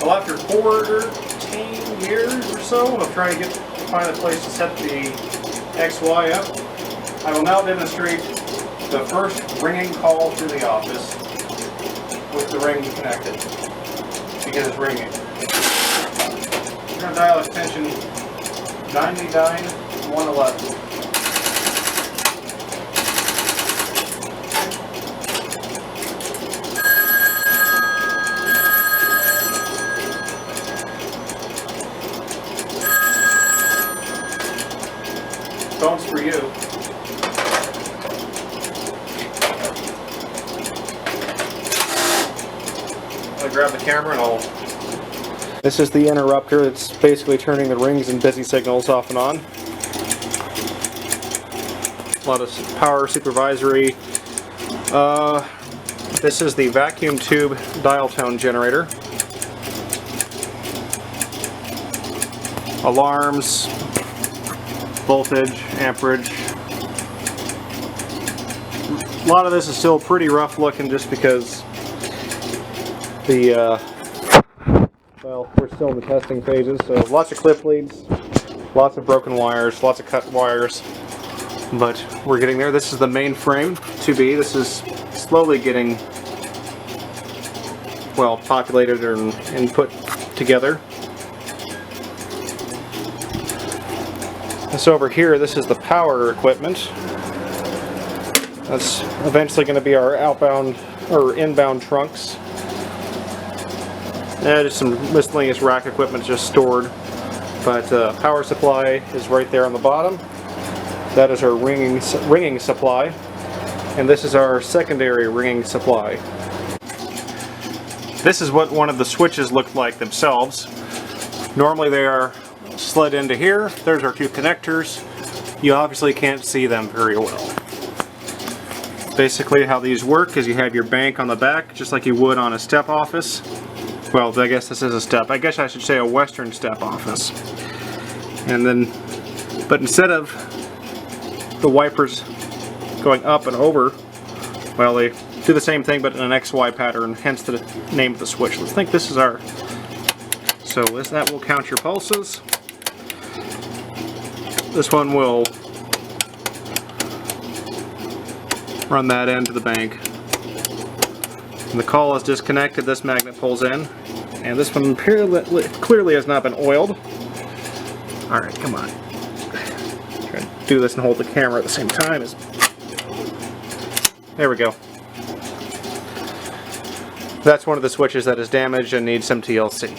Well, after 14 years or so of trying to find a place to set the XY up, I will now demonstrate the first ringing call to the office with the ring connected, because it's ringing. We're going to dial extension 99111. Phone's for you. I'll grab the camera and I'll... This is the interrupter. It's basically turning the rings and busy signals off and on. A lot of power supervisory. This is the vacuum tube dial tone generator. Alarms, voltage, amperage. A lot of this is still pretty rough looking just because the well, we're still in the testing phases, so lots of clip leads, lots of broken wires, lots of cut wires, but we're getting there. This is the main frame to be. This is slowly getting, well, populated and put together. This over here, this is the power equipment. That's eventually going to be our outbound or inbound trunks. Just some miscellaneous rack equipment just stored. But power supply is right there on the bottom. That is our ringing supply. And this is our secondary ringing supply. This is what one of the switches look like themselves. Normally they are slid into here. There's our two connectors. You obviously can't see them very well. Basically how these work is you have your bank on the back just like you would on a step office. Well, I guess this is a step. I guess I should say a Western step office. And then, but instead of the wipers going up and over, well, they do the same thing but in an XY pattern, hence the name of the switch. Let's think this is our, so that will count your pulses. This one will run that end to the bank. When the call is disconnected, this magnet pulls in, and this one clearly has not been oiled. Alright, come on. Try to do this and hold the camera at the same time. There we go. That's one of the switches that is damaged and needs some TLC.